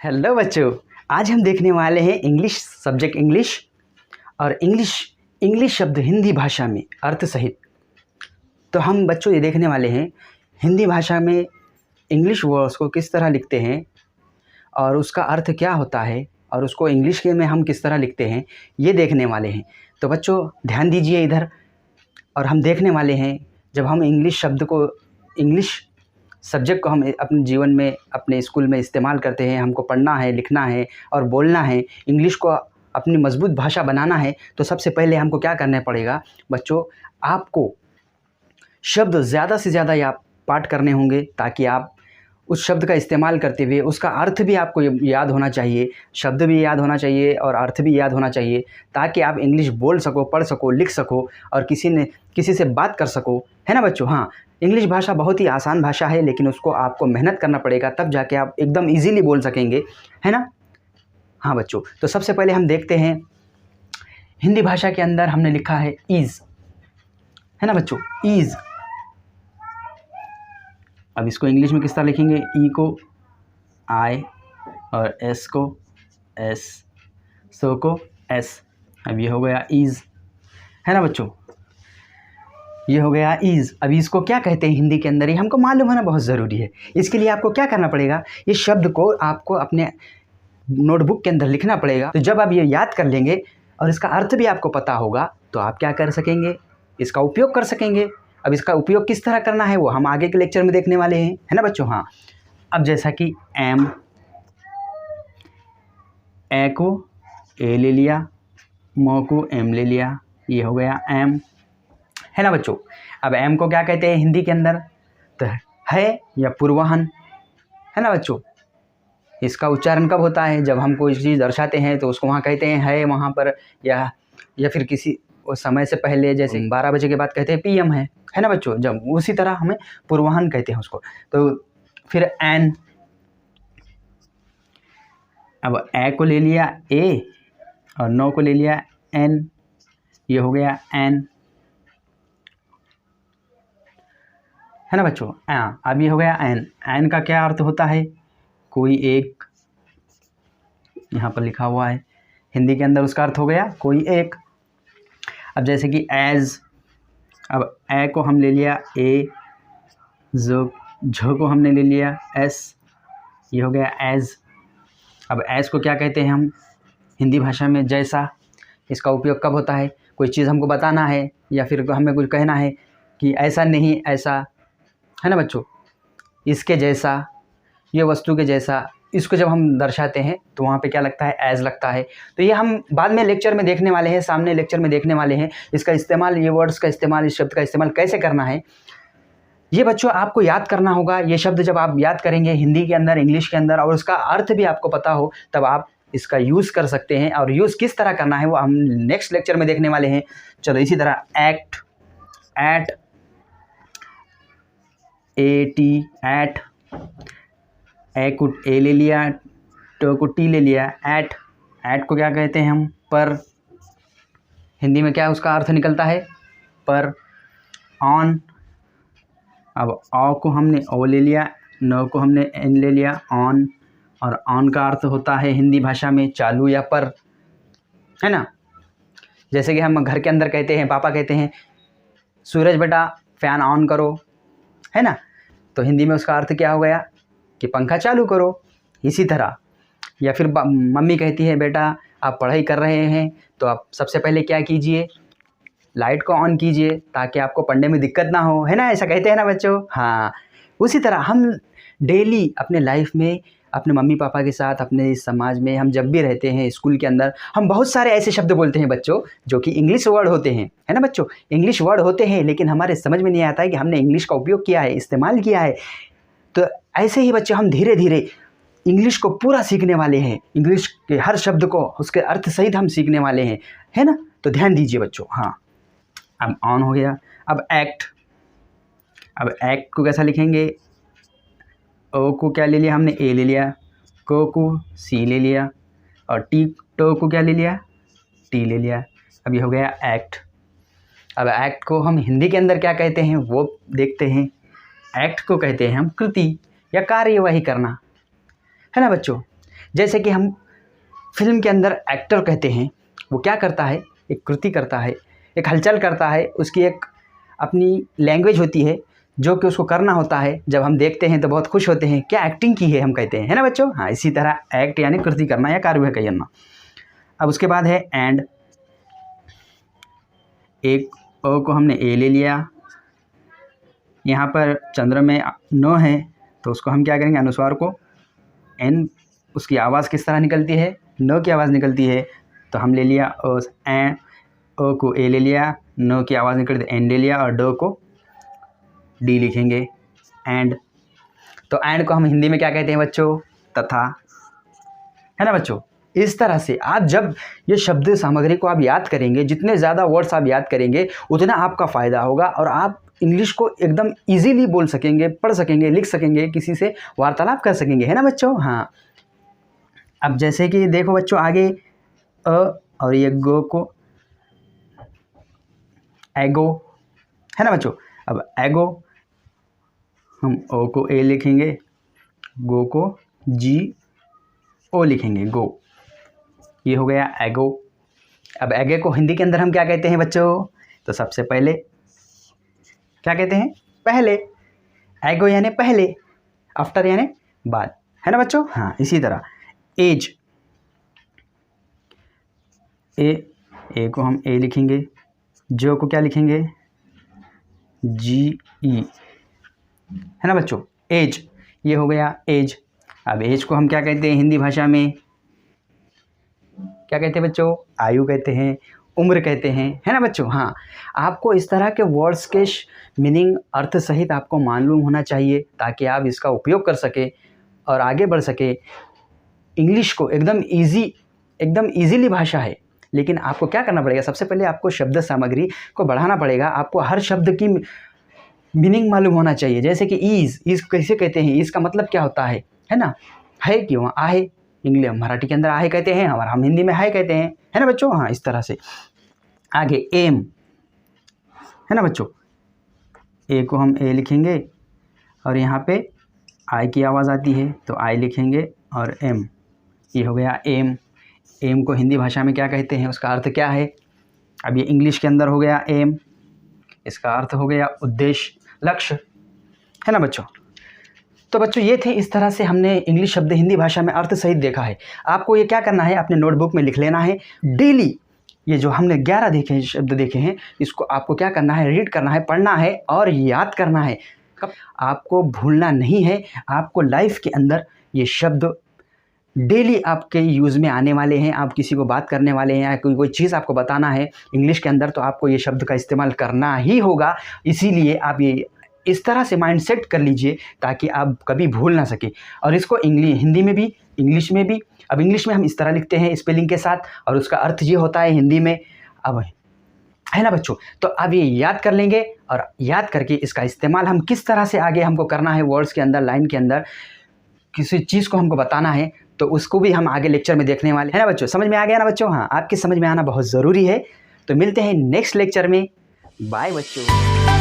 Hello बच्चों, आज हम देखने वाले हैं इंग्लिश सब्जेक्ट इंग्लिश और इंग्लिश शब्द हिंदी भाषा में अर्थ सहित। तो हम बच्चों ये देखने वाले हैं हिंदी भाषा में इंग्लिश वर्ड्स को किस तरह लिखते हैं और उसका अर्थ क्या होता है और उसको इंग्लिश के में हम किस तरह लिखते हैं, ये देखने वाले हैं। तो बच्चों ध्यान दीजिए इधर, और हम देखने वाले हैं जब हम इंग्लिश सब्जेक्ट को हम अपने जीवन में अपने स्कूल में इस्तेमाल करते हैं, हमको पढ़ना है, लिखना है और बोलना है, इंग्लिश को अपनी मजबूत भाषा बनाना है, तो सबसे पहले हमको क्या करना पड़ेगा बच्चों, आपको शब्द ज़्यादा से ज़्यादा या पाठ करने होंगे ताकि आप उस शब्द का इस्तेमाल करते हुए उसका अर्थ भी आपको याद होना चाहिए, शब्द भी याद होना चाहिए और अर्थ भी याद होना चाहिए, ताकि आप इंग्लिश बोल सको, पढ़ सको, लिख सको और किसी से बात कर सको, है ना बच्चों। हाँ, इंग्लिश भाषा बहुत ही आसान भाषा है, लेकिन उसको आपको मेहनत करना पड़ेगा, तब जाके आप एकदम इजीली बोल सकेंगे, है ना। हाँ बच्चों, तो सबसे पहले हम देखते हैं हिंदी भाषा के अंदर हमने लिखा है ईज़, है ना बच्चों, ईज़। अब इसको इंग्लिश में किस तरह लिखेंगे, ई को आई और एस को एस, सो को एस। अब ये हो गया ईज़, है ना बच्चों, ये हो गया ईज़। अब इसको क्या कहते हैं हिंदी के अंदर, ये हमको मालूम होना बहुत ज़रूरी है। इसके लिए आपको क्या करना पड़ेगा, ये शब्द को आपको अपने नोटबुक के अंदर लिखना पड़ेगा। तो जब आप ये याद कर लेंगे और इसका अर्थ भी आपको पता होगा तो आप क्या कर सकेंगे, इसका उपयोग कर सकेंगे। अब इसका उपयोग किस तरह करना है वो हम आगे के लेक्चर में देखने वाले हैं, है ना बच्चों। हाँ, अब जैसा कि एम, ए को ए ले लिया, मो को एम ले लिया, ये हो गया एम, है ना बच्चों। अब एम को क्या कहते हैं हिंदी के अंदर, तो है या पूर्वाहन, है ना बच्चों। इसका उच्चारण कब होता है, जब हम कोई चीज़ दर्शाते हैं तो उसको वहाँ कहते हैं है वहाँ पर, या फिर किसी समय से पहले, जैसे 12 बजे के बाद कहते हैं पीएम है ना बच्चों। जब उसी तरह हमें पूर्वाहन कहते हैं उसको। तो फिर एन, अब ए को ले लिया ए और नो को ले लिया एन, ये हो गया एन, है ना बच्चों। अब ये हो गया एन। एन का क्या अर्थ होता है, कोई एक, यहाँ पर लिखा हुआ है हिंदी के अंदर, उसका अर्थ हो गया कोई एक। अब जैसे कि एज, अब ए को हम ले लिया ए, झ को हमने ले लिया एस, ये हो गया एज। अब एज को क्या कहते हैं हम हिंदी भाषा में, जैसा। इसका उपयोग कब होता है, कोई चीज़ हमको बताना है या फिर हमें कुछ कहना है कि ऐसा नहीं ऐसा, है ना बच्चों, इसके जैसा, ये वस्तु के जैसा, इसको जब हम दर्शाते हैं तो वहाँ पे क्या लगता है, एज लगता है। तो ये हम बाद में लेक्चर में देखने वाले हैं, सामने लेक्चर में देखने वाले हैं इसका इस्तेमाल, ये वर्ड्स का इस्तेमाल, इस शब्द का इस्तेमाल कैसे करना है। ये बच्चों आपको याद करना होगा। ये शब्द जब आप याद करेंगे हिंदी के अंदर, इंग्लिश के अंदर, और उसका अर्थ भी आपको पता हो, तब आप इसका यूज़ कर सकते हैं। और यूज़ किस तरह करना है वो हम नेक्स्ट लेक्चर में देखने वाले हैं। चलो इसी तरह act, at, A T, at, A को ए ले लिया, ट को टी ले लिया, एट। एट को क्या कहते हैं हम, पर। हिंदी में क्या उसका अर्थ निकलता है, पर। ऑन, अब ओ को हमने ओ ले लिया, न को हमने एन ले लिया, ऑन। और ऑन का अर्थ होता है हिंदी भाषा में चालू या पर, है ना। जैसे कि हम घर के अंदर कहते हैं, पापा कहते हैं सूरज बेटा फ़ैन ऑन करो, है ना। तो हिंदी में उसका अर्थ क्या हो गया कि पंखा चालू करो। इसी तरह, या फिर मम्मी कहती है बेटा आप पढ़ाई कर रहे हैं तो आप सबसे पहले क्या कीजिए, लाइट को ऑन कीजिए ताकि आपको पढ़ने में दिक्कत ना हो, है ना, ऐसा कहते हैं ना बच्चों। हाँ, उसी तरह हम डेली अपने लाइफ में अपने मम्मी पापा के साथ, अपने इस समाज में हम जब भी रहते हैं, स्कूल के अंदर, हम बहुत सारे ऐसे शब्द बोलते हैं बच्चों जो कि इंग्लिश वर्ड होते हैं, है ना बच्चों। इंग्लिश वर्ड होते हैं लेकिन हमारे समझ में नहीं आता है कि हमने इंग्लिश का उपयोग किया है, इस्तेमाल किया है। तो ऐसे ही बच्चों हम धीरे धीरे इंग्लिश को पूरा सीखने वाले हैं, इंग्लिश के हर शब्द को उसके अर्थ सहित हम सीखने वाले हैं, है ना। तो ध्यान दीजिए बच्चों। हाँ, अब ऑन हो गया। अब एक्ट, अब एक्ट को कैसा लिखेंगे, ओ को क्या ले लिया हमने, ए ले लिया, को सी ले लिया, और टो को क्या ले लिया, टी ले लिया। अब ये हो गया एक्ट। अब एक्ट को हम हिंदी के अंदर क्या कहते हैं वो देखते हैं। एक्ट को कहते हैं हम कृति या कार्यवाही करना, है ना बच्चों। जैसे कि हम फिल्म के अंदर एक्टर कहते हैं, वो क्या करता है, एक कृति करता है, एक हलचल करता है, उसकी एक अपनी लैंग्वेज होती है जो कि उसको करना होता है। जब हम देखते हैं तो बहुत खुश होते हैं, क्या एक्टिंग की है हम कहते हैं, है ना बच्चों। हाँ, इसी तरह एक्ट यानी कृति करना या कार्य करना। अब उसके बाद है एंड। एक ओ को हमने ए ले लिया, यहाँ पर चंद्र में नो है तो उसको हम क्या करेंगे, अनुस्वार को एन, उसकी आवाज़ किस तरह निकलती है, नो की आवाज़ निकलती है, तो हम ले लिया ओ, एन, ओ को ए ले लिया, नो की आवाज़ निकलती है एन ले लिया, और डो को डी लिखेंगे, एंड। तो एंड को हम हिंदी में क्या कहते हैं बच्चों, तथा, है ना बच्चों। इस तरह से आप जब ये शब्द सामग्री को आप याद करेंगे, जितने ज़्यादा वर्ड्स आप याद करेंगे उतना आपका फ़ायदा होगा, और आप इंग्लिश को एकदम इजीली बोल सकेंगे, पढ़ सकेंगे, लिख सकेंगे, किसी से वार्तालाप कर सकेंगे, है ना बच्चों। हाँ, अब जैसे कि देखो बच्चों आगे अ और ये गो को एगो, है ना बच्चों। अब एगो हम ओ को ए लिखेंगे, गो को जी ओ लिखेंगे, गो, ये हो गया एगो। अब एगे को हिंदी के अंदर हम क्या कहते हैं बच्चों, तो सबसे पहले क्या कहते हैं, पहले। एगो यानी पहले, आफ्टर यानी बाद, है ना बच्चों। हाँ, इसी तरह एज, ए को हम ए लिखेंगे, जो को क्या लिखेंगे, जी ई, है ना बच्चों। एज, ये हो गया एज। अब एज को हम क्या कहते हैं हिंदी भाषा में, क्या कहते हैं बच्चों, आयु कहते हैं, उम्र कहते हैं, है ना बच्चों। हाँ, आपको इस तरह के वर्ड्स के मीनिंग अर्थ सहित आपको मालूम होना चाहिए ताकि आप इसका उपयोग कर सके और आगे बढ़ सके। इंग्लिश को एकदम ईजीली भाषा है, लेकिन आपको क्या करना पड़ेगा, सबसे पहले आपको शब्द सामग्री को बढ़ाना पड़ेगा। आपको हर शब्द की मीनिंग मालूम होना चाहिए। जैसे कि ईज़ कैसे कहते हैं, ईज़ का मतलब क्या होता है ना, है क्यों, आहे, इंग्लिश मराठी के अंदर आहे कहते हैं, हम हिंदी में है कहते हैं, है ना बच्चों। हाँ, इस तरह से। आगे एम, है ना बच्चों, ए को हम ए लिखेंगे और यहाँ पे आई की आवाज़ आती है तो आई लिखेंगे, और एम, ये हो गया एम। एम को हिंदी भाषा में क्या कहते हैं, उसका अर्थ क्या है। अब ये इंग्लिश के अंदर हो गया एम, इसका अर्थ हो गया उद्देश्य, लक्ष्य, है ना बच्चों। तो बच्चों ये थे, इस तरह से हमने इंग्लिश शब्द हिंदी भाषा में अर्थ सहित देखा है। आपको ये क्या करना है, अपने नोटबुक में लिख लेना है डेली। ये जो हमने 11 शब्द देखे हैं, इसको आपको क्या करना है, रीड करना है, पढ़ना है और याद करना है। आपको भूलना नहीं है। आपको लाइफ के अंदर ये शब्द डेली आपके यूज़ में आने वाले हैं। आप किसी को बात करने वाले हैं या कोई चीज़ आपको बताना है इंग्लिश के अंदर, तो आपको ये शब्द का इस्तेमाल करना ही होगा। इसीलिए आप ये इस तरह से माइंड सेट कर लीजिए ताकि आप कभी भूल ना सके। और इसको हिंदी में भी, इंग्लिश में भी। अब इंग्लिश में हम इस तरह लिखते हैं स्पेलिंग के साथ, और उसका अर्थ ये होता है हिंदी में, अब है ना बच्चों। तो अब ये याद कर लेंगे, और याद करके इसका इस्तेमाल हम किस तरह से आगे हमको करना है, वर्ड्स के अंदर, लाइन के अंदर किसी चीज़ को हमको बताना है, तो उसको भी हम आगे लेक्चर में देखने वाले हैं ना बच्चों। समझ में आ गया ना बच्चों। हाँ, आपकी समझ में आना बहुत ज़रूरी है। तो मिलते हैं नेक्स्ट लेक्चर में। बाय बच्चों।